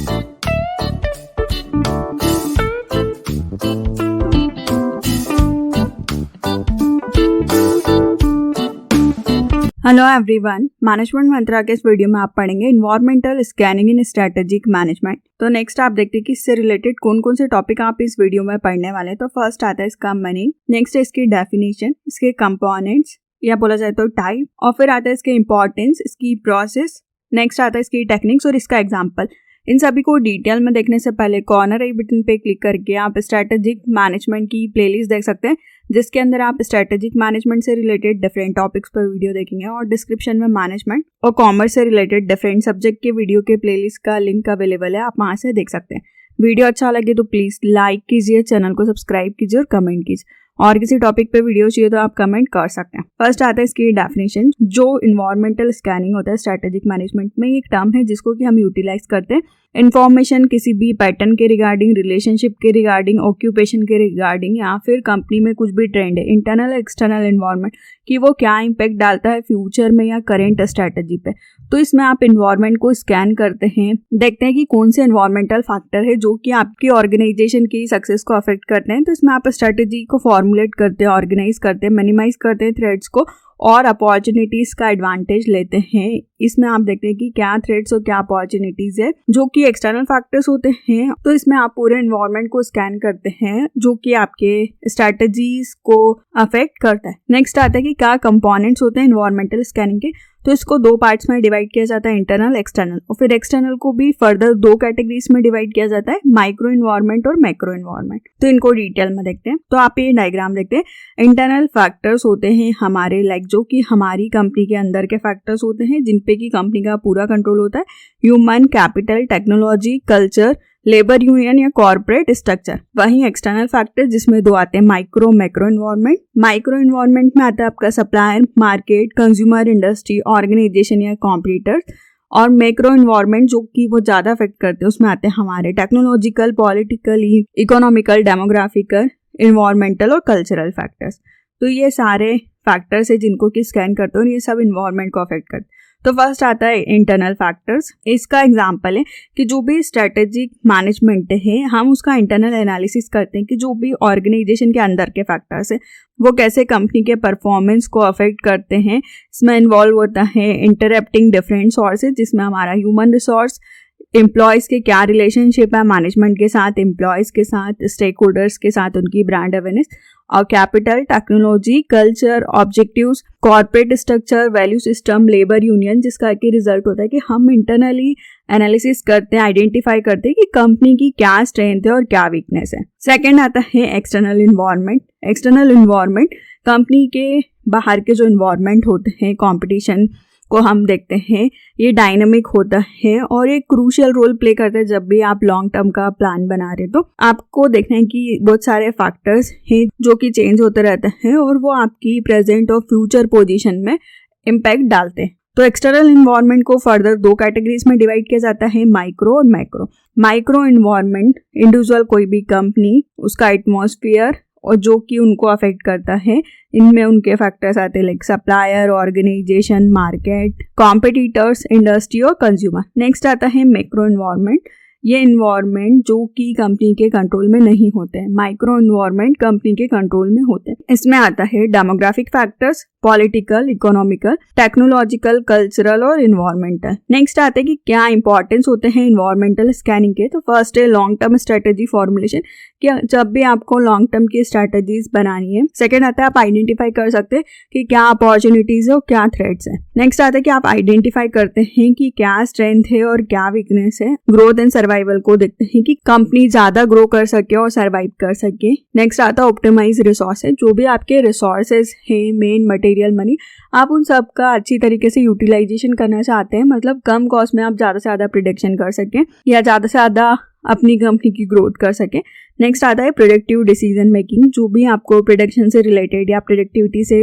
Hello everyone, management मंत्रा के इस video में आप पढ़ेंगे इन्वायरमेंटल स्कैनिंग इन स्ट्रेटेजिक मैनेजमेंट। तो नेक्स्ट आप देखते हैं कि इससे रिलेटेड कौन कौन से टॉपिक आप इस वीडियो में पढ़ने वाले हैं। तो फर्स्ट आता है इसका मीनिंग, नेक्स्ट है इसकी डेफिनेशन, इसके कंपोनेंट्स या बोला जाए तो टाइप, और फिर आता है इसके इंपॉर्टेंस, इसकी प्रोसेस, नेक्स्ट आता है इसकी टेक्निक्स और इसका एग्जाम्पल। इन सभी को डिटेल में देखने से पहले कॉर्नर आई बटन पे क्लिक करके आप स्ट्रेटेजिक मैनेजमेंट की प्लेलिस्ट देख सकते हैं, जिसके अंदर आप स्ट्रेटेजिक मैनेजमेंट से रिलेटेड डिफरेंट टॉपिक्स पर वीडियो देखेंगे, और डिस्क्रिप्शन में मैनेजमेंट और कॉमर्स से रिलेटेड डिफरेंट सब्जेक्ट के वीडियो के प्लेलिस्ट का लिंक अवेलेबल है, आप वहां से देख सकते हैं। वीडियो अच्छा लगे तो प्लीज लाइक कीजिए, चैनल को सब्सक्राइब कीजिए और कमेंट कीजिए, और किसी टॉपिक पे वीडियो चाहिए तो आप कमेंट कर सकते हैं। फर्स्ट आता है इसकी डेफिनेशन, जो इन्वायरमेंटल स्कैनिंग होता है स्ट्रेटेजिक मैनेजमेंट में, एक टर्म है जिसको कि हम यूटिलाइज करते हैं इन्फॉर्मेशन किसी भी पैटर्न के रिगार्डिंग, रिलेशनशिप के रिगार्डिंग, ऑक्यूपेशन के रिगार्डिंग, या फिर कंपनी में कुछ भी ट्रेंड है, इंटरनल एक्सटर्नल एनवायरनमेंट कि वो क्या इम्पैक्ट डालता है फ्यूचर में या करेंट स्ट्रेटेजी पे। तो इसमें आप एनवायरनमेंट को स्कैन करते हैं, देखते हैं कि कौन से एनवायरमेंटल फैक्टर है जो कि आपकी ऑर्गेनाइजेशन की सक्सेस को अफेक्ट करते हैं। तो इसमें आप स्ट्रेटेजी को फॉर्मुलेट करते हैं, ऑर्गेनाइज करते हैं, मिनिमाइज करते हैं थ्रेड्स को, और अपॉर्चुनिटीज का एडवांटेज लेते हैं। इसमें आप देखते हैं कि क्या थ्रेड्स और क्या अपॉर्चुनिटीज है जो कि एक्सटर्नल फैक्टर्स होते हैं। तो इसमें आप पूरे एनवायरनमेंट को स्कैन करते हैं जो कि आपके स्ट्रेटजीज को अफेक्ट करता है। नेक्स्ट आता है कि क्या कंपोनेंट्स होते हैं एनवायरनमेंटल स्कैनिंग के। तो इसको दो पार्ट्स में डिवाइड किया जाता है, इंटरनल एक्सटर्नल, और फिर एक्सटर्नल को भी फर्दर दो कैटेगरीज में डिवाइड किया जाता है, माइक्रो एनवायरनमेंट और मैक्रो एनवायरनमेंट। तो इनको डिटेल में देखते हैं। तो आप ये डायग्राम देखते हैं, इंटरनल फैक्टर्स होते हैं हमारे लाइक जो कि हमारी कंपनी के अंदर के फैक्टर्स होते हैं जिनपे की कंपनी का पूरा कंट्रोल होता है, human capital, technology, culture, labour union या कॉर्पोरेट स्ट्रक्चर। वहीं एक्सटर्नल फैक्टर जिसमें दो आते हैं, micro macro environment. Micro environment में आता है आपका supplier, market, consumer, industry, organisation या कॉम्पिटिटर्स, और मैक्रो एनवायरनमेंट जो कि वो ज्यादा अफेक्ट करते हैं, उसमें आते हैं हमारे टेक्नोलॉजिकल, पॉलिटिकल, इकोनॉमिकल, डेमोग्राफिकल, इन्वायरमेंटल और कल्चरल फैक्टर्स। तो ये सारे फैक्टर्स है जिनको कि स्कैन करते हैं और ये सब इन्वायरमेंट को अफेक्ट करते हैं। तो फर्स्ट आता है इंटरनल फैक्टर्स। इसका एग्जांपल है कि जो भी स्ट्रेटेजिक मैनेजमेंट है, हम उसका इंटरनल एनालिसिस करते हैं कि जो भी ऑर्गेनाइजेशन के अंदर के फैक्टर्स है वो कैसे कंपनी के परफॉर्मेंस को अफेक्ट करते हैं। इसमें इन्वॉल्व होता है इंटरप्टिंग डिफरेंट सोर्सेज, जिसमें हमारा ह्यूमन रिसोर्स, एम्प्लॉयज़ के क्या रिलेशनशिप है मैनेजमेंट के साथ, एम्प्लॉयज़ के साथ, स्टेक होल्डर्स के साथ, उनकी ब्रांड अवेयरनेस, और capital, technology, culture, objectives, corporate structure, value system, labour union, जिसका कि रिजल्ट होता है कि हम इंटरनली एनालिसिस करते हैं, आइडेंटिफाई करते हैं कि कंपनी की क्या स्ट्रेंथ है और क्या वीकनेस है। सेकेंड आता है external environment. External environment company के बाहर के जो इन्वायरमेंट होते हैं, कॉम्पिटिशन को हम देखते हैं, ये डायनामिक होता है और एक क्रूशियल रोल प्ले करता है। जब भी आप लॉन्ग टर्म का प्लान बना रहे तो आपको देखना है कि बहुत सारे फैक्टर्स हैं जो कि चेंज होते रहते हैं और वो आपकी प्रेजेंट और फ्यूचर पोजीशन में इम्पैक्ट डालते हैं। तो एक्सटर्नल इन्वायरमेंट को फर्दर दो कैटेगरीज में डिवाइड किया जाता है, माइक्रो और मैक्रो। माइक्रो इन्वायरमेंट इंडिविजुअल कोई भी कंपनी, उसका एटमॉस्फेयर और जो कि उनको अफेक्ट करता है, इनमें उनके फैक्टर्स आते हैं like supplier, organisation, market, competitors, industry और कंज्यूमर। नेक्स्ट आता है मैक्रो इन्वायरमेंट। ये इन्वायरमेंट जो कि कंपनी के कंट्रोल में नहीं होते हैं, माइक्रो इन्वायरमेंट कंपनी के कंट्रोल में होते हैं। इसमें आता है demographic factors, political, economical, technological, cultural और इन्वायरमेंटल। नेक्स्ट आते हैं कि क्या इंपॉर्टेंस होते हैं इन्वायरमेंटल स्कैनिंग के। तो फर्स्ट है लॉन्ग टर्म स्ट्रेटेजी फॉर्मुलेशन, कि जब भी आपको लॉन्ग टर्म की स्ट्रेटेजीज बनानी है। सेकेंड आता है आप आइडेंटिफाई कर सकते हैं कि क्या अपॉर्चुनिटीज है और क्या थ्रेट्स है। नेक्स्ट आता है कि आप आइडेंटिफाई करते हैं कि क्या स्ट्रेंथ है और क्या वीकनेस है। ग्रोथ एंड सर्वाइवल को देखते हैं कि कंपनी ज्यादा ग्रो कर सके और सर्वाइव कर सके। नेक्स्ट आता है ऑप्टिमाइज रिसोर्सेज, जो भी आपके रिसोर्सेज है, मेन मटेरियल, मनी, आप उन सब का अच्छी तरीके से यूटिलाइजेशन करना चाहते हैं, मतलब कम कॉस्ट में आप ज़्यादा से ज़्यादा प्रोडक्शन कर सकें या ज़्यादा से ज़्यादा अपनी कंपनी की ग्रोथ कर सकें। नेक्स्ट आता है प्रोडक्टिव डिसीजन मेकिंग, जो भी आपको प्रोडक्शन से रिलेटेड या प्रोडक्टिविटी से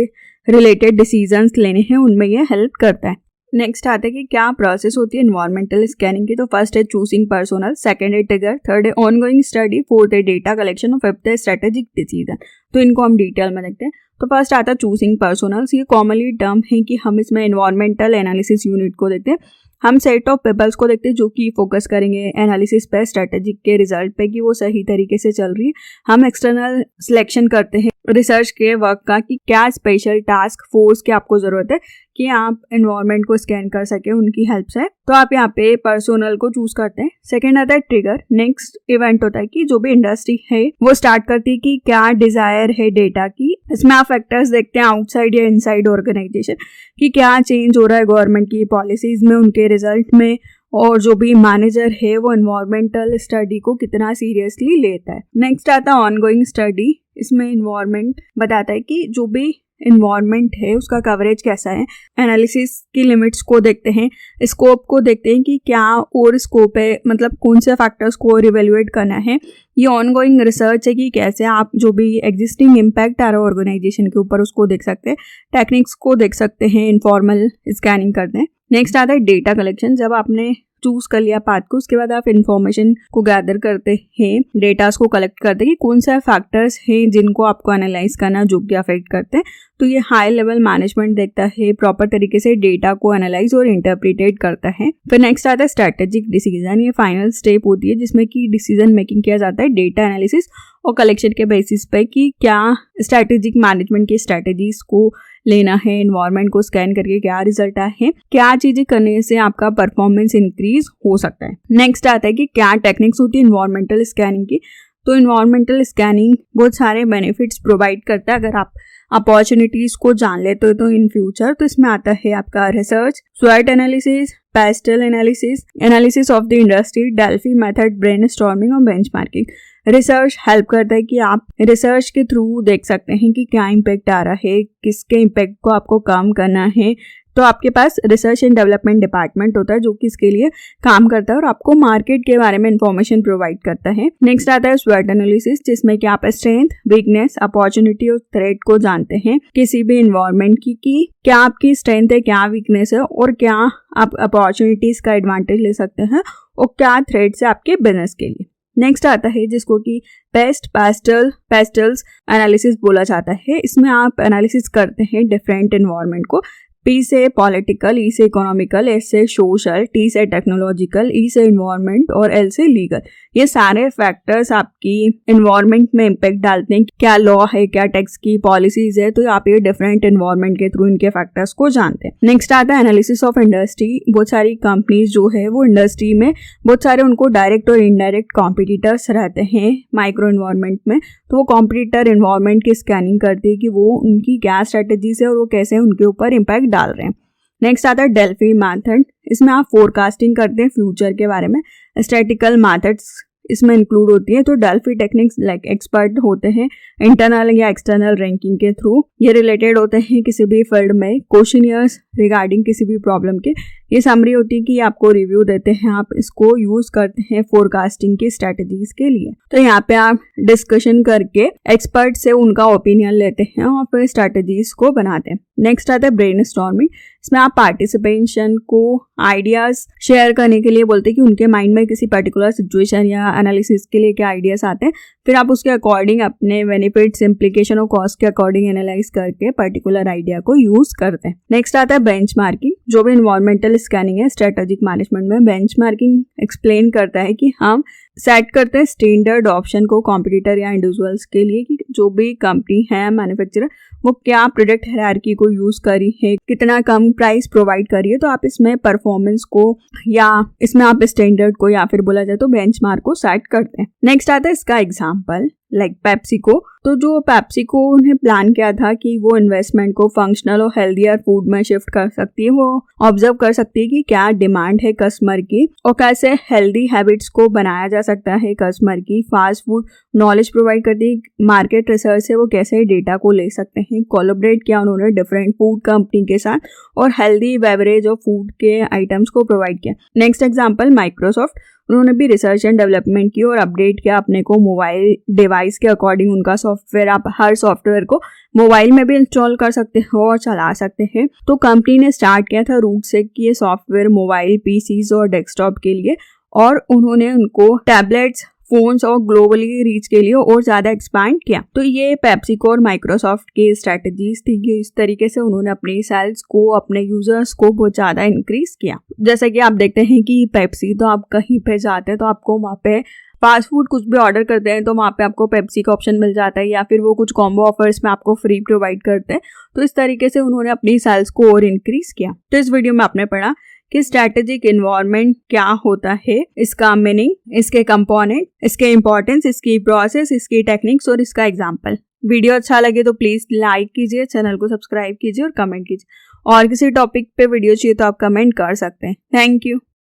रिलेटेड डिसीजंस लेने हैं उनमें ये हेल्प करता है। नेक्स्ट आता है कि क्या प्रोसेस होती है एनवायरमेंटल स्कैनिंग की। तो फर्स्ट है चूजिंग पर्सोनल, सेकंड है ट्रिगर, थर्ड है ऑनगोइंग स्टडी, फोर्थ है डेटा कलेक्शन और फिफ्थ है स्ट्रेटेजिक डिसीजन। तो इनको हम डिटेल में देखते हैं। तो फर्स्ट आता है चूजिंग पर्सोनल्स। ये कॉमनली टर्म है कि हम इसमें एनवायरमेंटल एनालिसिस यूनिट को देखते हैं। हम सेट ऑफ पीपल्स को देखते हैं जो कि फोकस करेंगे एनालिसिस पे, स्ट्रेटेजिक के रिजल्ट पे कि वो सही तरीके से चल रही है। हम एक्सटर्नल सिलेक्शन करते हैं रिसर्च के वर्क का कि क्या स्पेशल टास्क फोर्स की आपको ज़रूरत है कि आप एनवायरनमेंट को स्कैन कर सके उनकी हेल्प से, तो आप यहाँ पे पर्सोनल को चूज करते हैं। सेकेंड आता है ट्रिगर। नेक्स्ट इवेंट होता है कि जो भी इंडस्ट्री है वो स्टार्ट करती है कि क्या डिजायर है डेटा की। इसमें आप फैक्टर्स देखते हैं आउटसाइड या इनसाइड ऑर्गेनाइजेशन कि क्या चेंज हो रहा है गवर्नमेंट की पॉलिसीज में, उनके रिजल्ट में, और जो भी मैनेजर है वो एनवायरमेंटल स्टडी को कितना सीरियसली लेता है। नेक्स्ट आता है ऑनगोइंग स्टडी। इसमें एनवायरमेंट बताता है कि जो भी एनवायरमेंट है उसका कवरेज कैसा है। एनालिसिस की लिमिट्स को देखते हैं, स्कोप को देखते हैं कि क्या और स्कोप है, मतलब कौन से फैक्टर्स को रिवेल्युएट करना है। ये ऑनगोइंग रिसर्च है कि कैसे आप जो भी एग्जिस्टिंग इम्पैक्ट आ रहा है ऑर्गेनाइजेशन के ऊपर उसको देख सकते हैं। टेक्निक्स को देख सकते हैं, इनफॉर्मल स्कैनिंग करते हैं। नेक्स्ट आता है डेटा कलेक्शन। जब आपने चूज कर लिया पाथ को, उसके बाद आप इंफॉर्मेशन को गैदर करते हैं, डेटास को कलेक्ट करते हैं कि कौन सा फैक्टर्स हैं जिनको आपको एनालाइज करना जो कि अफेक्ट करते हैं। तो ये हाई लेवल मैनेजमेंट देखता है, प्रॉपर तरीके से डेटा को एनालाइज और इंटरप्रिटेट करता है। फिर नेक्स्ट आता है स्ट्रेटेजिक डिसीजन। ये फाइनल स्टेप होती है जिसमें कि डिसीजन मेकिंग किया जाता है डेटा एनालिसिस और कलेक्शन के बेसिस पे कि क्या स्ट्रेटेजिक मैनेजमेंट की स्ट्रेटेजीज को लेना है, एनवायरनमेंट को स्कैन करके क्या रिजल्ट आए हैं, क्या चीजें करने से आपका परफॉर्मेंस इंक्रीज हो सकता है। नेक्स्ट आता है कि क्या टेक्निक्स होती है एनवायरनमेंटल स्कैनिंग की। तो एनवायरनमेंटल स्कैनिंग बहुत सारे बेनिफिट्स प्रोवाइड करता है अगर आप अपॉर्चुनिटीज को जान लेते हो तो इन फ्यूचर। तो इसमें आता है आपका रिसर्च, स्वॉट analysis, PESTEL analysis, analysis of the industry, Delphi method, brainstorming और बेंचमार्किंग। रिसर्च हेल्प करता है कि आप रिसर्च के थ्रू देख सकते हैं कि क्या इम्पैक्ट आ रहा है, किसके इम्पैक्ट को आपको कम करना है। तो आपके पास रिसर्च एंड डेवलपमेंट डिपार्टमेंट होता है जो कि इसके लिए काम करता है और आपको मार्केट के बारे में इंफॉर्मेशन प्रोवाइड करता है। नेक्स्ट आता है स्वॉट एनालिसिस, जिसमें कि आप स्ट्रेंथ, वीकनेस, अपॉर्चुनिटी और थ्रेट को जानते हैं किसी भी एनवायरनमेंट की कि क्या आपकी स्ट्रेंथ है, क्या वीकनेस है और क्या आप अपॉर्चुनिटीज का एडवांटेज ले सकते हैं और क्या थ्रेट्स है आपके बिजनेस के लिए। नेक्स्ट आता है जिसको कि पेस्टल्स एनालिसिस बोला जाता है। इसमें आप एनालिसिस करते हैं डिफरेंट एनवायरनमेंट को। P से पॉलिटिकल, E से इकोनॉमिकल, S से सोशल, T से टेक्नोलॉजिकल, E से इन्वायरमेंट और L से लीगल। ये सारे फैक्टर्स आपकी इन्वायरमेंट में इम्पैक्ट डालते हैं। क्या लॉ है, क्या टैक्स की पॉलिसीज है, तो आप ये डिफरेंट इन्वायरमेंट के थ्रू इनके फैक्टर्स को जानते हैं। नेक्स्ट आता है एनालिसिस ऑफ इंडस्ट्री। बहुत सारी कंपनीज जो है वो इंडस्ट्री में बहुत सारे उनको डायरेक्ट और इनडायरेक्ट कॉम्पिटिटर्स रहते हैं माइक्रो इन्वायरमेंट में। तो वो कॉम्पिटिटर इन्वायरमेंट की स्कैनिंग करती है कि वो उनकी क्या स्ट्रेटेजीज है और वो कैसे उनके ऊपर इम्पैक्ट डाल रहे हैं। नेक्स्ट आता है डेल्फी मैथड। इसमें आप फोरकास्टिंग करते हैं फ्यूचर के बारे में। स्टैटिकल मैथड्स इसमें इंक्लूड होती है। तो डेल्फी टेक्निक्स लाइक एक्सपर्ट होते हैं इंटरनल या एक्सटर्नल रैंकिंग के थ्रू। ये रिलेटेड होते हैं किसी भी फील्ड में क्वेश्चनियर्स रिगार्डिंग किसी भी प्रॉब्लम के। ये समरी होती है कि आपको रिव्यू देते हैं, आप इसको यूज करते हैं फोरकास्टिंग की स्ट्रेटजीज के लिए। तो यहाँ पे आप डिस्कशन करके एक्सपर्ट से उनका ओपिनियन लेते हैं और फिर स्ट्रेटजीज को बनाते हैं। नेक्स्ट आता है ब्रेनस्टॉर्मिंग। इसमें आप पार्टिसिपेशन को आइडियाज शेयर करने के लिए बोलते हैं कि उनके माइंड में किसी पर्टिकुलर सिचुएशन या एनालिसिस के लिए क्या आइडियाज आते हैं, फिर आप उसके अकॉर्डिंग अपने बेनिफिट्स, इम्प्लीकेशन और कॉस्ट के अकॉर्डिंग एनालाइज करके पर्टिकुलर आइडिया को यूज करते हैं। नेक्स्ट आता है बेंचमार्किंग। जो भी इन्वायरमेंटल स्कैनिंग है स्ट्रेटेजिक मैनेजमेंट में, बेंचमार्किंग एक्सप्लेन करता है कि हम सेट करते हैं स्टैंडर्ड ऑप्शन को कॉम्पिटिटर या इंडिविजुअल्स के लिए कि जो भी कंपनी है मैन्युफैक्चरर वो क्या प्रोडक्ट हायरार्की को यूज करी है, कितना कम प्राइस प्रोवाइड करी है। तो आप इसमें परफॉर्मेंस को या इसमें आप स्टैंडर्ड को या फिर बोला जाए तो बेंचमार्क को सेट करते हैं। नेक्स्ट आता है इसका एग्जांपल लाइक पेप्सिको। तो जो पेप्सिको उन्हें प्लान किया था कि वो इन्वेस्टमेंट को फंक्शनल और हेल्दियर फूड में शिफ्ट कर सकती है, वो ऑब्जर्व कर सकती है कि क्या डिमांड है कस्टमर की और कैसे हेल्दी हैबिट्स को बनाया जा सकता है कस्टमर की। फास्ट फूड नॉलेज प्रोवाइड करती है, मार्केट रिसर्च से वो कैसे डेटा को ले सकते हैं। कोलैबोरेट किया उन्होंने डिफरेंट फूड कंपनी के साथ और हेल्दी बेवरेज और फूड के आइटम्स को प्रोवाइड किया। Next example Microsoft. उन्होंने भी रिसर्च एंड डेवलपमेंट की और अपडेट किया अपने को मोबाइल डिवाइस के अकॉर्डिंग उनका सॉफ्टवेयर। आप हर सॉफ्टवेयर को मोबाइल में भी इंस्टॉल कर सकते हो और चला सकते हैं। तो कंपनी ने स्टार्ट किया था रूट से कि ये सॉफ्टवेयर मोबाइल, पीसीज और डेस्कटॉप के लिए, और उन्होंने उनको टैबलेट्स, फोन्स और ग्लोबली रीच के लिए और ज्यादा एक्सपैंड किया। तो ये पेप्सिको और माइक्रोसॉफ्ट की स्ट्रेटजीज थी कि इस तरीके से उन्होंने अपनी सेल्स को, अपने यूजर्स को बहुत ज्यादा इंक्रीज किया। जैसे कि आप देखते हैं कि पेप्सी, तो आप कहीं पे जाते हैं तो आपको वहाँ पे फास्ट फूड कुछ भी ऑर्डर करते हैं तो वहाँ पे आपको पेप्सी का ऑप्शन मिल जाता है, या फिर वो कुछ कॉम्बो ऑफर्स में आपको फ्री प्रोवाइड करते हैं। तो इस तरीके से उन्होंने अपनी सेल्स को और इंक्रीज किया। तो इस वीडियो में आपने पढ़ा कि स्ट्रैटेजिक इन्वायरमेंट क्या होता है, इसका मीनिंग, इसके कंपोनेंट, इसके इंपॉर्टेंस, इसकी प्रोसेस, इसकी टेक्निक्स और इसका एग्जाम्पल। वीडियो अच्छा लगे तो प्लीज लाइक कीजिए, चैनल को सब्सक्राइब कीजिए और कमेंट कीजिए। और किसी टॉपिक पे वीडियो चाहिए तो आप कमेंट कर सकते हैं। Thank you.